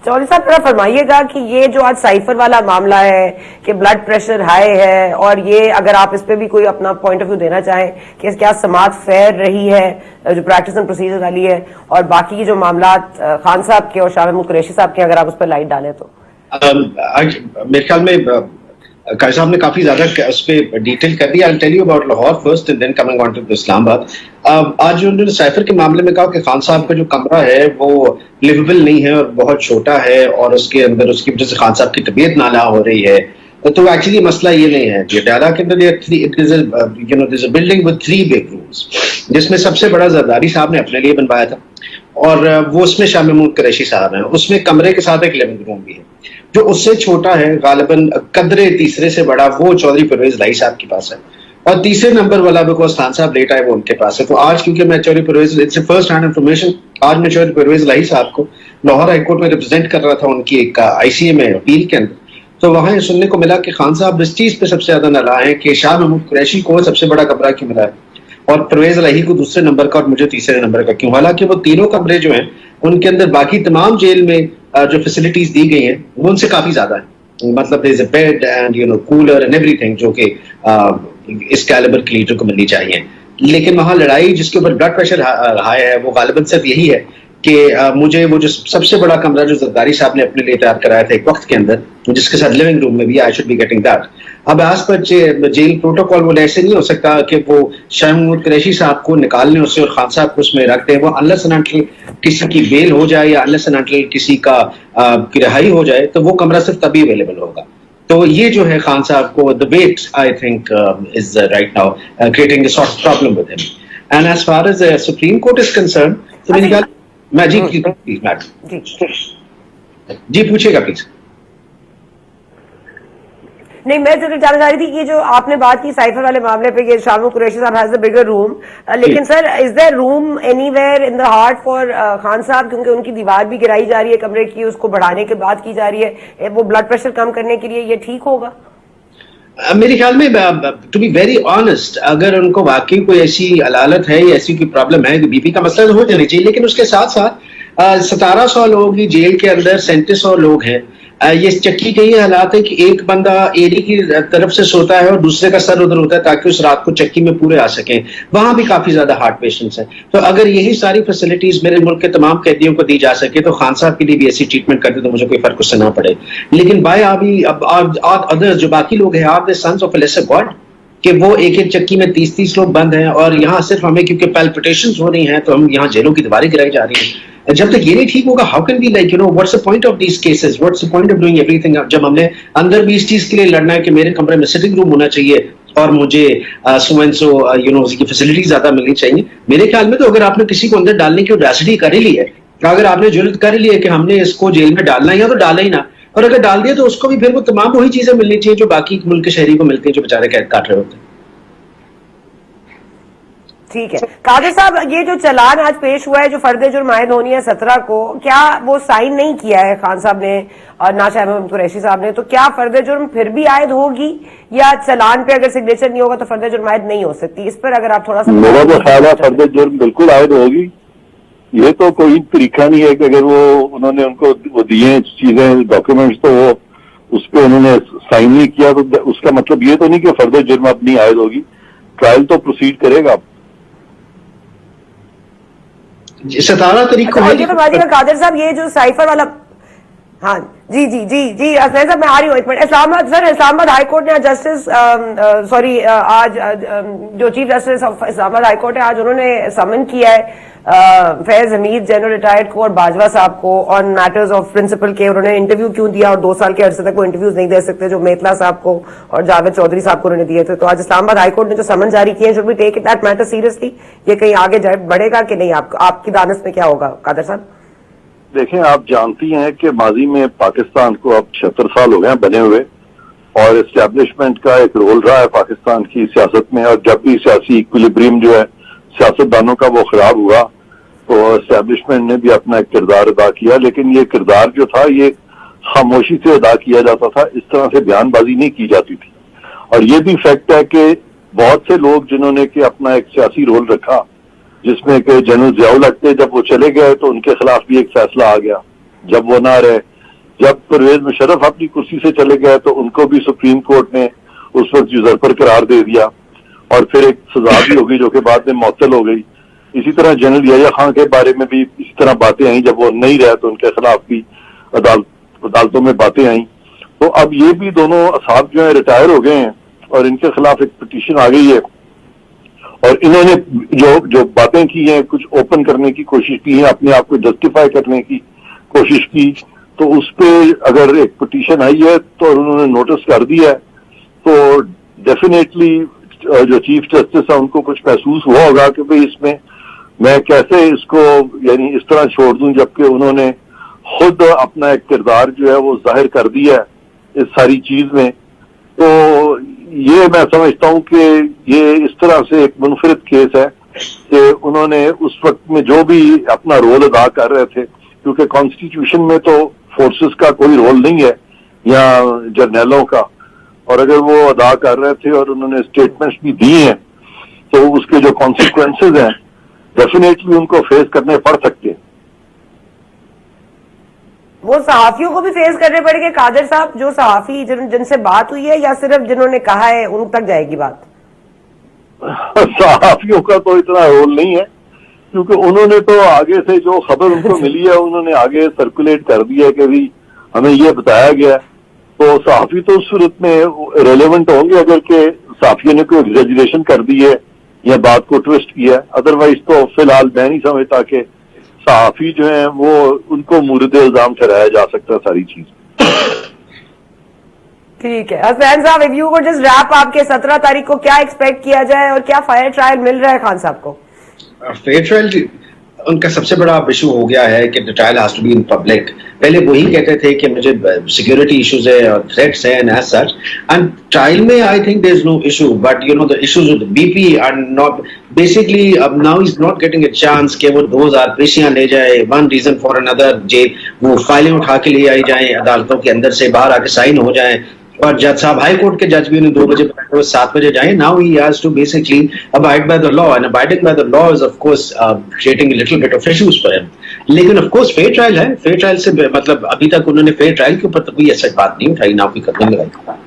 चौधरी साहब थोड़ा फरमाइएगा कि ये जो आज साइफर वाला मामला है कि ब्लड प्रेशर हाई है, और ये अगर आप इस पे भी कोई अपना पॉइंट ऑफ व्यू देना चाहें कि क्या समाअत फेयर रही है जो प्रैक्टिस एंड प्रोसीजर वाली है, और बाकी की जो मामला खान साहब के और शाह महमूद कुरैशी साहब के अगर आप उस पर लाइट डालें तो। मेरे ख्याल में काजी साहब ने काफी ज्यादा उस पर डिटेल कर दिया. I will tell you about Lahore first and then coming on to Islamabad. आज उन्होंने साइफर के मामले में कहा कि खान साहब का जो कमरा है वो लिवेबल नहीं है और बहुत छोटा है, और उसके अंदर उसकी वजह से खान साहब की तबीयत नाला हो रही है. तो एक्चुअली मसला ये नहीं है. डाला के अंदर there's a building with 3 bedrooms, जिसमें सबसे बड़ा जरदारी साहब ने अपने लिए बनवाया था, और वो उसमें शाह महमूद कुरैशी साहब हैं. उसमें कमरे के साथ एक लिविंग रूम भी है. जो उससे छोटा है गालिबन कदरे तीसरे से बड़ा वो चौधरी परवेज लाई साहब के पास है, और तीसरे नंबर वाला बिकॉज खान साहब लेट आए वो उनके पास है. तो आज क्योंकि मैं Chaudhary Parvez, it's first hand information, आज मैं चौधरी परवेज लाई साहब को लाहौर हाईकोर्ट में रिप्रेजेंट कर रहा था उनकी एक ICA में अपील के अंदर. तो वहां सुनने को मिला कि खान साहब इस चीज पे सबसे ज्यादा नाराज हैं कि शाह महमूद कुरैशी को सबसे बड़ा कमरा क्यों मिला है और परवेज लाही को दूसरे नंबर का और मुझे तीसरे नंबर का क्यों. हालांकि वो तीनों कमरे जो हैं उनके अंदर बाकी तमाम जेल में जो फैसिलिटीज दी गई हैं वो उनसे काफी ज्यादा है. मतलब there is a bed and cooler and everything जो कि इस कैलिबर के लीडर को मिलनी चाहिए. लेकिन वहां लड़ाई जिसके ऊपर ब्लड प्रेशर हाई है वो गालिबन सिर्फ यही है कि मुझे वो जो सबसे बड़ा कमरा जो जरदारी साहब ने अपने लिए तैयार कराया था एक वक्त के अंदर, जिसके साथ लिविंग रूम में भी I should be getting that. अब आज पर जेल प्रोटोकॉल वो ऐसे नहीं हो सकता कि वो शाह महमूद कुरैशी साहब को निकालने उससे और खान साहब को उसमें रख दें. वो अनलेस एंड अनटिल किसी की बेल हो जाए या अनलेस एंड अनटिल किसी का की रिहाई हो जाए तो वो कमरा सिर्फ तभी अवेलेबल होगा. तो ये जो है खान साहब को the wait I think is right now creating a sort of problem with him. And as far as supreme court is concern, तो मेरी ख्याल मैं जी पूछिएगा प्लीज. नहीं, मैं जो जानना चाह रही थी कि जो आपने बात की साइफर वाले मामले पे कि शाह महमूद कुरैशी साहब हैज द बिगर रूम, लेकिन sir is there room anywhere in the heart for Khan साहब, क्योंकि उनकी दीवार भी गिराई जा रही है कमरे की, उसको बढ़ाने के बाद की जा रही है वो ब्लड प्रेशर कम करने के लिए, ये ठीक होगा? मेरे ख्याल में टू बी वेरी ऑनेस्ट अगर उनको वाकई कोई ऐसी अलालत है या ऐसी कोई प्रॉब्लम है कि बीपी का मसला तो हो जानी चाहिए. लेकिन उसके साथ साथ 1700 लोग ही जेल के अंदर 3700 लोग हैं. ये चक्की के ये हालात है कि एक बंदा एडी की तरफ से सोता है और दूसरे का सर उधर होता है ताकि उस रात को चक्की में पूरे आ सकें. वहां भी काफी ज्यादा हार्ट पेशेंट्स हैं. तो अगर यही सारी फैसिलिटीज मेरे मुल्क के तमाम कैदियों को दी जा सके तो खान साहब के लिए भी ऐसी ट्रीटमेंट करते तो मुझे कोई फर्क उससे ना पड़े. लेकिन बाय अभी अब अदर्स जो बाकी लोग हैं are the sons of a lesser god कि वो एक एक चक्की में 30-30 लोग बंद हैं, और यहाँ सिर्फ हमें क्योंकि पैल्पिटेशंस हो रही हैं तो हम यहाँ जेलों की दीवारें गिराई जा रही हैं. जब तक ये नहीं ठीक होगा how can be like what's the point of these cases, what's the point of doing everything. जब हमने अंदर भी इस चीज के लिए लड़ना है कि मेरे कमरे में सिटिंग रूम होना चाहिए और मुझे सो एंड सो उसकी फैसिलिटी ज्यादा मिलनी चाहिए. मेरे ख्याल में तो अगर आपने किसी को अंदर डालने की ऑडेसिटी कर ही ली है, अगर आपने जुर्रत कर ही ली है कि हमने इसको जेल में डालना है तो डाला ही ना, और अगर डाल दिया तो उसको भी फिर वो तमाम वही चीजें मिलनी चाहिए जो बाकी मुल्क के शहरी को मिलती है जो बेचारे कैद काट रहे होते हैं. ठीक है कादिर साहब, ये जो चलान आज पेश हुआ है जो फर्द जुर्म आयद होनी है 17 को, क्या वो साइन नहीं किया है खान साहब ने और ना शाह महमूद कुरैशी साहब ने, तो क्या फर्द जुर्म फिर भी आयद होगी या चलान पे अगर सिग्नेचर नहीं होगा तो फर्द जुर्म आयद नहीं हो सकती? इस पर अगर आप थोड़ा सा. मेरा तो ख्याल है फर्द जुर्म बिल्कुल आयद होगी. ये तो कोई तरीका नहीं है कि अगर वो उन्होंने उनको वो दिए चीजें डॉक्यूमेंट्स तो वो उस पर उन्होंने साइन नहीं किया तो उसका मतलब ये तो नहीं कि फर्द जुर्म अब नहीं आयद होगी. ट्रायल तो प्रोसीड करेगा. 17 तारीख को कादिर साहब ये जो साइफर वाला, हाँ जी जी जी जी असलैन साहब मैं आ रही हूँ एक मिनट. इस्लामाबाद हाई कोर्ट ने जस्टिस आज जो chief justice of Islamabad high court है आज उन्होंने समन किया है फैज हमीद जनरल रिटायर्ड को और बाजवा साहब को ऑन मैटर्स ऑफ प्रिंसिपल के. उन्होंने इंटरव्यू क्यों दिया और 2 साल के अरसे तक वो इंटरव्यूज नहीं दे सकते जो मेतला साहब को और जावेद चौधरी साहब को उन्होंने दिए थे. तो आज इस्लामाबाद हाईकोर्ट ने जो समन जारी किए should we take that matter seriously? ये कहीं आगे बढ़ेगा कि नहीं? आपकी दानिश में क्या होगा कादिर साहब? देखें, आप जानती हैं कि माजी में पाकिस्तान को अब 76 साल हो गए बने हुए, और एस्टेब्लिशमेंट का एक रोल रहा है पाकिस्तान की सियासत में. और जब भी सियासी इक्विलिब्रियम जो है सियासतदानों का वो खराब हुआ तो एस्टेब्लिशमेंट ने भी अपना एक किरदार अदा किया. लेकिन ये किरदार जो था ये खामोशी से अदा किया जाता था, इस तरह से बयानबाजी नहीं की जाती थी. और ये भी फैक्ट है कि बहुत से लोग जिन्होंने कि अपना एक सियासी रोल रखा, जिसमें कि जनरल जियाउल हक थे, जब वो चले गए तो उनके खिलाफ भी एक फैसला आ गया. जब वो ना रहे جب پرویز مشرف اپنی کرسی سے چلے گئے تو ان کو بھی سپریم کورٹ نے اس وقت یوزرپر قرار دے دیا اور پھر ایک سزا بھی ہوگی جو کہ بعد میں معطل ہو گئی. اسی طرح جنرل یحییٰ خان کے بارے میں بھی اسی طرح باتیں آئیں, جب وہ نہیں رہے تو ان کے خلاف بھی عدالتوں میں باتیں آئیں. تو اب یہ بھی دونوں اصحاب جو ہیں ریٹائر ہو گئے ہیں اور ان کے خلاف ایک پٹیشن آ گئی ہے, اور انہوں نے جو باتیں کی ہیں کچھ اوپن کرنے کی کوشش کی ہے, اپنے آپ کو جسٹیفائی کرنے کی کوشش کی. تو اس پہ اگر ایک پٹیشن آئی ہے تو انہوں نے نوٹس کر دیا ہے, تو ڈیفینیٹلی جو چیف جسٹس ہے ان کو کچھ محسوس ہوا ہوگا کہ بھئی اس میں کیسے اس کو یعنی اس طرح چھوڑ دوں, جبکہ انہوں نے خود اپنا ایک کردار جو ہے وہ ظاہر کر دیا ہے اس ساری چیز میں. تو یہ میں سمجھتا ہوں کہ یہ اس طرح سے ایک منفرد کیس ہے کہ انہوں نے اس وقت میں جو بھی اپنا رول ادا کر رہے تھے, کیونکہ کانسٹیٹیوشن میں تو فورسز کا کوئی رول نہیں ہے یا جرنیلوں کا, اور اگر وہ ادا کر رہے تھے اور انہوں نے اسٹیٹمنٹس بھی دی ہیں تو اس کے جو کانسیکوینسز ہیں ڈیفینیٹلی ان کو فیس کرنے پڑ سکتے ہیں. وہ صحافیوں کو بھی فیس کرنے پڑے گے قادر صاحب, جو صحافی جن سے بات ہوئی ہے, یا صرف جنہوں نے کہا ہے ان تک جائے گی بات؟ صحافیوں کا تو اتنا رول نہیں ہے, کیونکہ انہوں نے تو آگے سے جو خبر ان کو ملی ہے انہوں نے آگے سرکولیٹ کر دی ہے کہ بھی ہمیں یہ بتایا گیا. تو صحافی تو اس صورت میں ریلیونٹ ہوں گے اگر کہ صحافیوں نے کوئی ایگزیجریشن کر دی ہے یا بات کو ٹوسٹ کیا ہے. ادروائز تو فی الحال میں نہیں سمجھتا کہ صحافی جو ہیں وہ ان کو مورد الزام ٹھہرایا جا سکتا ساری چیز. ٹھیک ہے حسین صاحب, if you could just wrap آپ کے 17 تاریخ کو کیا ایکسپیکٹ کیا جائے اور کیا فائر ٹرائل مل رہا ہے خان صاحب کو؟ فیئر ٹرائل ان کا سب سے بڑا ایشو ہو گیا ہے کہ trial has to be in public. پہلے وہی کہتے تھے کہ مجھے سیکورٹی ایشوز ہے اور تھریٹس ہیں ایز سچ, اینڈ ٹرائل میں I think there is no issue, but you know the issues with B P R not basically اب now is not getting a chance کہ وہ 2000 پیشیاں لے جائے ون ریزن فار اندر, وہ فائلیں اٹھا کے لے آئی جائیں عدالتوں کے اندر سے باہر آ کے سائن ہو جائیں, اور جج صاحب ہائی کورٹ کے جج بھی انہیں 2 بجے بتایا 7 بجے جائیں. Now he has to basically abide by the law, and abiding by the law is of course creating a little bit of issues for him. لیکن of course fair trial ہے, fair trial سے مطلب ابھی تک انہوں نے fair trial کے اوپر تو کوئی ایسا بات نہیں اٹھائی, نہ کوئی قدم لگائی.